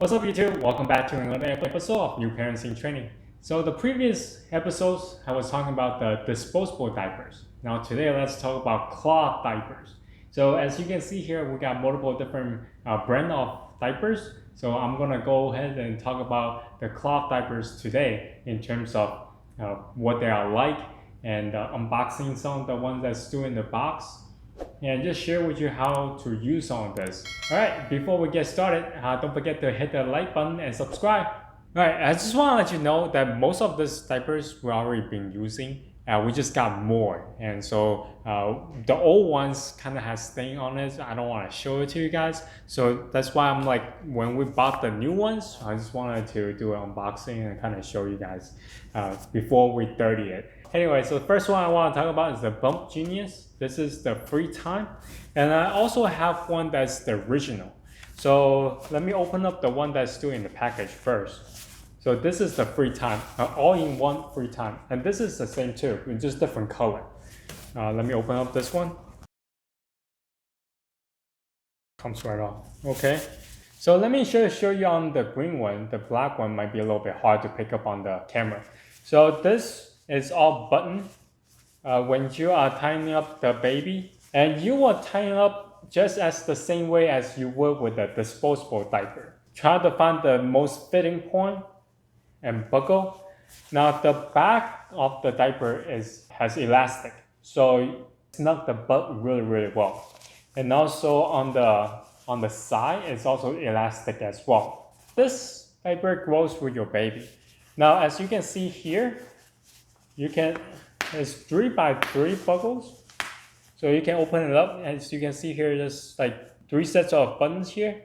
What's up YouTube? Welcome back to another episode of New Parents in Training. So the previous episodes I was talking about the disposable diapers. Now today let's talk about cloth diapers. So as you can see here, we got multiple different brand of diapers. So I'm gonna go ahead and talk about the cloth diapers today in terms of what they are like and unboxing some of the ones that's still in the box and just share with you how to use some of this. Alright, before we get started, don't forget to hit the like button and subscribe. Alright, I just want to let you know that most of these diapers we've already been using. We just got more, and so the old ones kind of has stain on it. I don't want to show it to you guys, so that's why I'm like, when we bought the new ones, I just wanted to do an unboxing and kind of show you guys before we dirty it. Anyway, so the first one I want to talk about is the bumgenius. This is the free time, and I also have one that's the original. So let me open up the one that's still in the package first. So this is the free time, all-in-one free time, and this is the same too, in just different color. Let me open up this one. Comes right off. Okay. So let me show you on the green one. The black one might be a little bit hard to pick up on the camera. So this is all button. When you are tying up the baby, and you will tie it up just as the same way as you would with a disposable diaper. Try to find the most fitting point and buckle. Now the back of the diaper has elastic, so snug the butt really well. And also on the side, it's also elastic as well. This diaper grows with your baby. Now as you can see here, it's 3x3 buckles, so you can open it up. As you can see here, there's like 3 sets of buttons here,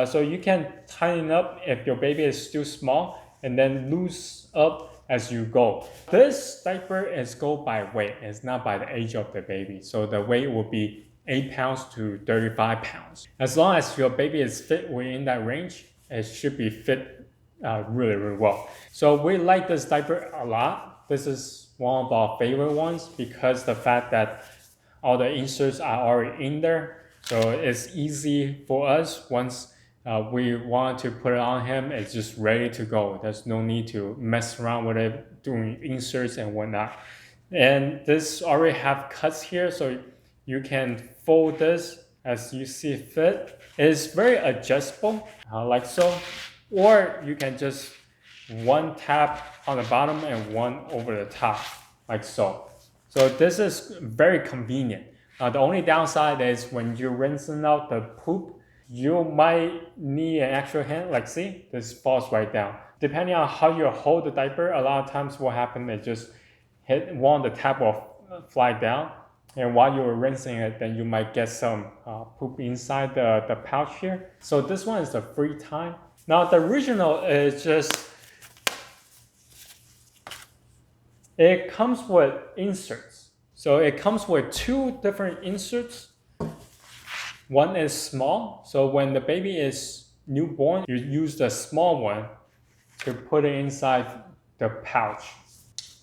so you can tighten up if your baby is still small, and then loose up as you go. This diaper is go by weight, it's not by the age of the baby. So the weight will be 8 pounds to 35 pounds. As long as your baby is fit within that range, it should be fit really well. So we like this diaper a lot. This is one of our favorite ones because the fact that all the inserts are already in there. So it's easy for us once we want to put it on him, it's just ready to go. There's no need to mess around with it, doing inserts and whatnot. And this already have cuts here, so you can fold this as you see fit. It's very adjustable, like so. Or you can just one tap on the bottom and one over the top, like so. So this is very convenient. The only downside is when you're rinsing out the poop, you might need an extra hand. Like see, this falls right down. Depending on how you hold the diaper, a lot of times what happens is just hit one of the tap will fly down, and while you're rinsing it, then you might get some poop inside the pouch here. So this one is the free time. Now the original is just, it comes with inserts. So it comes with 2 different inserts. One is small, so when the baby is newborn, you use the small one to put it inside the pouch,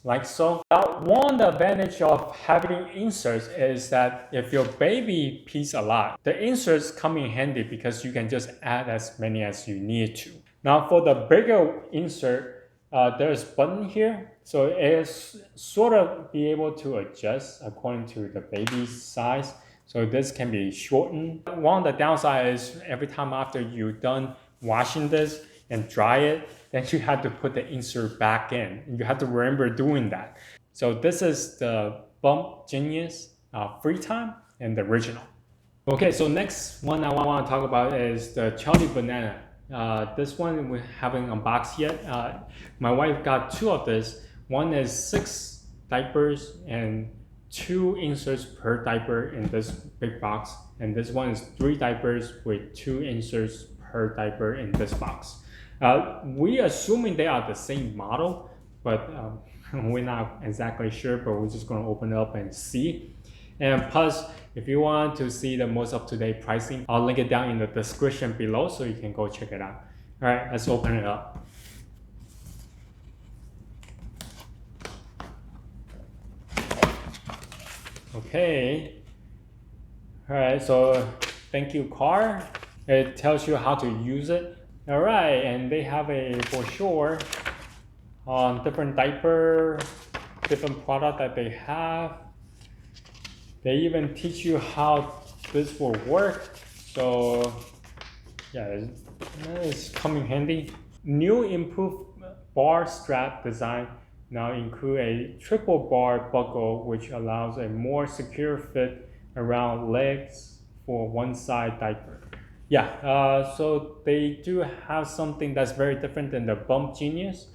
like so. Now, one advantage of having inserts is that if your baby pees a lot, the inserts come in handy because you can just add as many as you need to. Now for the bigger insert, there's a button here, so it's sort of be able to adjust according to the baby's size. So this can be shortened. One of the downside is every time after you're done washing this and dry it, then you have to put the insert back in. You have to remember doing that. So this is the bumgenius free time and the original. Okay, so next one I want to talk about is the Charly Banana. This one we haven't unboxed yet. My wife got 2 of this. One is 6 diapers and 2 inserts per diaper in this big box, and this one is 3 diapers with 2 inserts per diaper in this box. We assuming they are the same model, but we're not exactly sure, but we're just going to open it up and see. And plus, if you want to see the most up-to-date pricing, I'll link it down in the description below so you can go check it out. All right, let's open it up. Okay. All right, so thank you card. It tells you how to use it. All right, and they have a brochure on different diaper, different product that they have. They even teach you how this will work. So yeah, it's coming handy. New improved bar strap design now include a triple bar buckle, which allows a more secure fit around legs for one side diaper. Yeah, so they do have something that's very different than the bumgenius.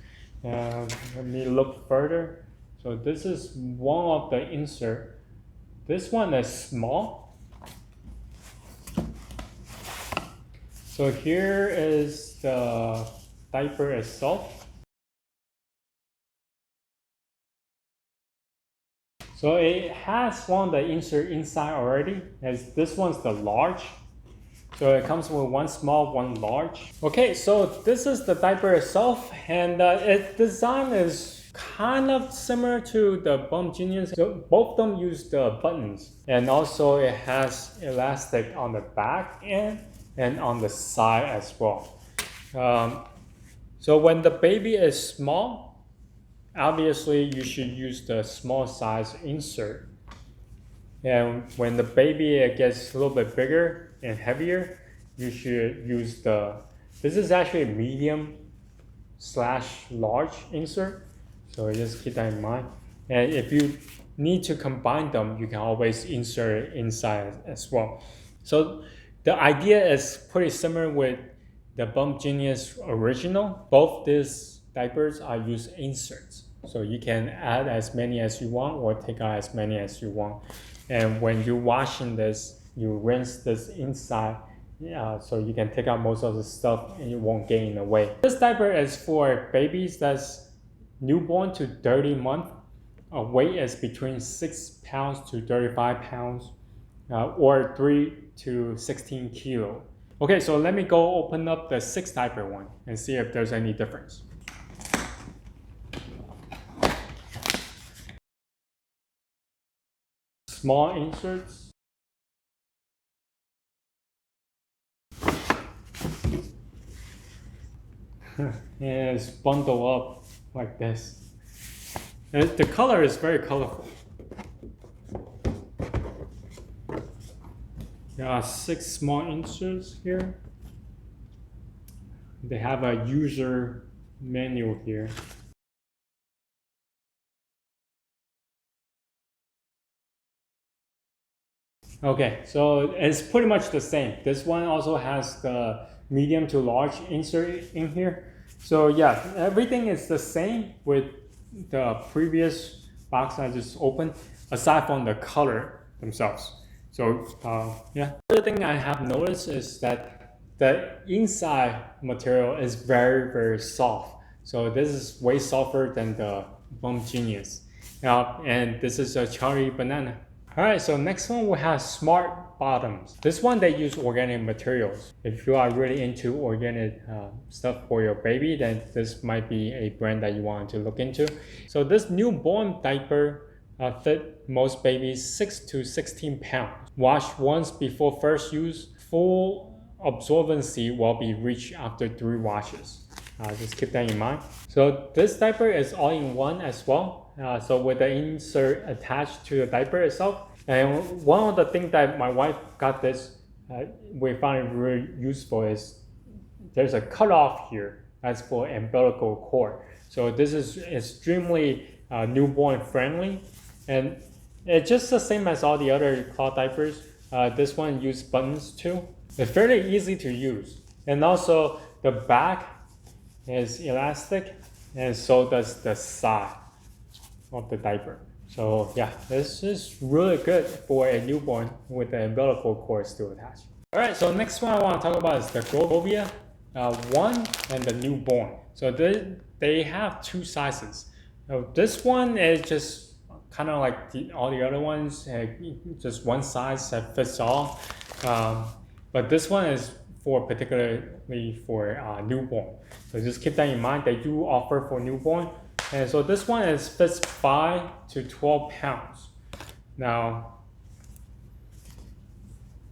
Let me look further. So this is one of the insert. This one is small. So here is the diaper itself. So it has one of the insert inside already, as this one's the large. So it comes with one small, one large. Okay, so this is the diaper itself, and its design is kind of similar to the bumgenius. So both of them use the buttons, and also it has elastic on the back end and on the side as well. So when the baby is small, obviously you should use the small size insert. And when the baby gets a little bit bigger and heavier, you should use this is actually a medium/large insert. So just keep that in mind. And if you need to combine them, you can always insert it inside as well. So the idea is pretty similar with the bumgenius original. Both these diapers are used inserts. So you can add as many as you want or take out as many as you want. And when you're washing this, you rinse this inside, so you can take out most of the stuff and it won't get in the way. This diaper is for babies that's newborn to 30 months. Weight is between 6 pounds to 35 pounds, or 3 to 16 kilo. Okay, so let me go open up the 6 diaper one and see if there's any difference. Small inserts. And it's bundled up like this. And the color is very colorful. There are 6 small inserts here. They have a user manual here. Okay, so it's pretty much the same. This one also has the medium to large insert in here. So yeah, everything is the same with the previous box I just opened, aside from the color themselves. So yeah. The other thing I have noticed is that the inside material is very, very soft. So this is way softer than the bumgenius. And this is a Charly Banana. Alright, so next one we have smart bottoms. This one they use organic materials. If you are really into organic stuff for your baby, then this might be a brand that you want to look into. So this newborn diaper fit most babies 6 to 16 pounds. Wash once before first use. Full absorbency will be reached after 3 washes. Just keep that in mind. So this diaper is all in one as well. So with the insert attached to the diaper itself. And one of the things that my wife got this, we found it really useful is there's a cutoff here. That's for umbilical cord. So this is extremely newborn friendly. And it's just the same as all the other cloth diapers. This one uses buttons too. It's fairly easy to use. And also the back is elastic, and so does the side of the diaper. So yeah, this is really good for a newborn with the umbilical cord still attached. Alright, so next one I want to talk about is the GroVia 1 and the newborn. So they have 2 sizes. This one is just kind of like all the other ones, just one size that fits all. But this one is particularly for newborn. So just keep that in mind. They do offer for newborn. And so this one fits 5 to 12 pounds. Now,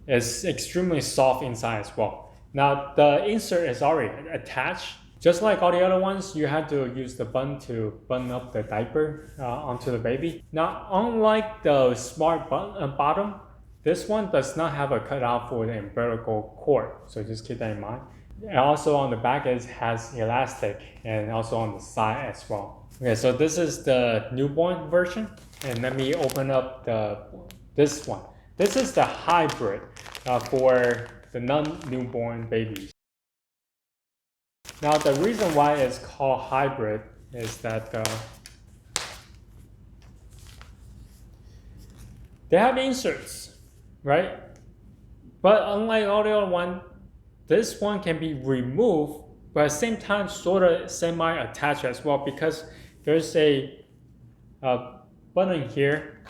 it's extremely soft inside as well. Now the insert is already attached. Just like all the other ones, you had to use the button to button up the diaper onto the baby. Now, unlike the smart bottom, this one does not have a cutout for the umbilical cord, so just keep that in mind. And also on the back it has elastic, and also on the side as well. Okay, so this is the newborn version, and let me open up this one. This is the hybrid for the non-newborn babies. Now the reason why it's called hybrid is that they have inserts, right? But unlike all the other one, this one can be removed, but at the same time sort of semi-attached as well, because there's a button here.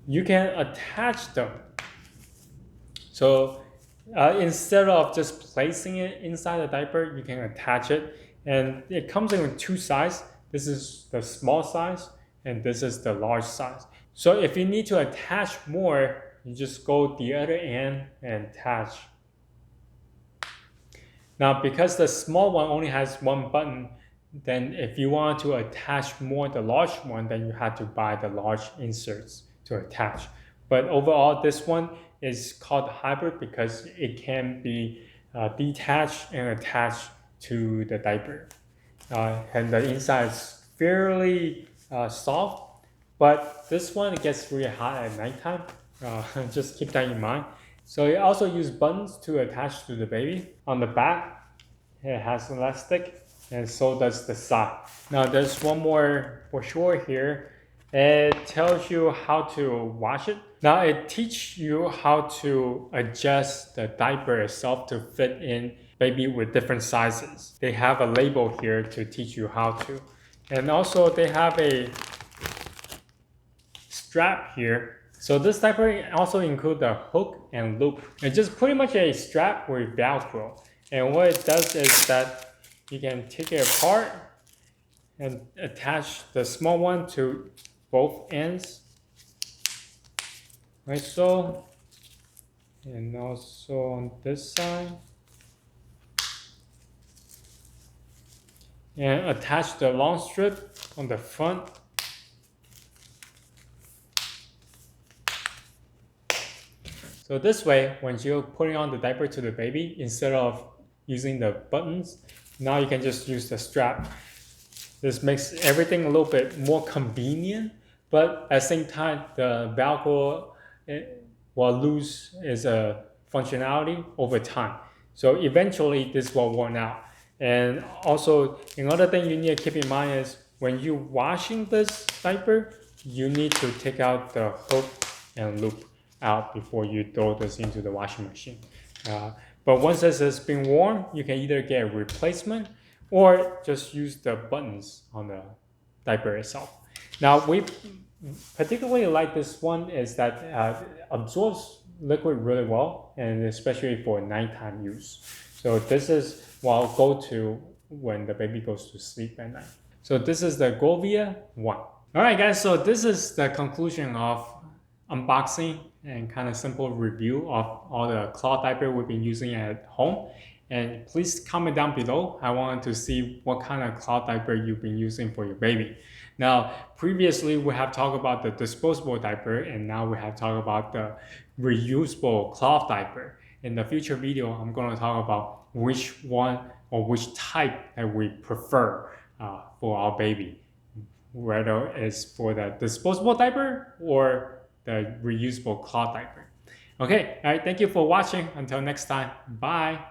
You can attach them. So instead of just placing it inside the diaper, you can attach it. And it comes in two sizes. This is the small size, and this is the large size. So if you need to attach more, you just go the other end and attach. Now, because the small one only has one button, then if you want to attach more the large one, then you have to buy the large inserts to attach. But overall, this one is called hybrid because it can be detached and attached to the diaper. And the inside is fairly soft, but this one, it gets really hot at nighttime. Just keep that in mind. So it also uses buttons to attach to the baby. On the back, it has elastic, and so does the side. Now there's one more for sure here. It tells you how to wash it. Now it teaches you how to adjust the diaper itself to fit in baby with different sizes. They have a label here to teach you how to. And also they have a strap here. So this diaper also includes a hook and loop. It's just pretty much a strap with Velcro. And what it does is that you can take it apart and attach the small one to both ends, like so, and also on this side, and attach the long strip on the front. So this way, when you're putting on the diaper to the baby, instead of using the buttons, now you can just use the strap. This makes everything a little bit more convenient, but at the same time, the Velcro will lose its functionality over time. So eventually, this will worn out. And also, another thing you need to keep in mind is when you're washing this diaper, you need to take out the hook and loop out before you throw this into the washing machine. But once this has been worn, you can either get a replacement or just use the buttons on the diaper itself. Now, we particularly like this one is that it absorbs liquid really well, and especially for nighttime use. So this is what I'll go to when the baby goes to sleep at night. So this is the GroVia 1. All right, guys, so this is the conclusion of unboxing and kind of simple review of all the cloth diaper we've been using at home. And please comment down below. I want to see what kind of cloth diaper you've been using for your baby. Now, previously we have talked about the disposable diaper, and now we have talked about the reusable cloth diaper. In the future video, I'm going to talk about which one or which type that we prefer for our baby, whether it's for the disposable diaper or the reusable cloth diaper. Okay, all right, thank you for watching. Until next time, bye.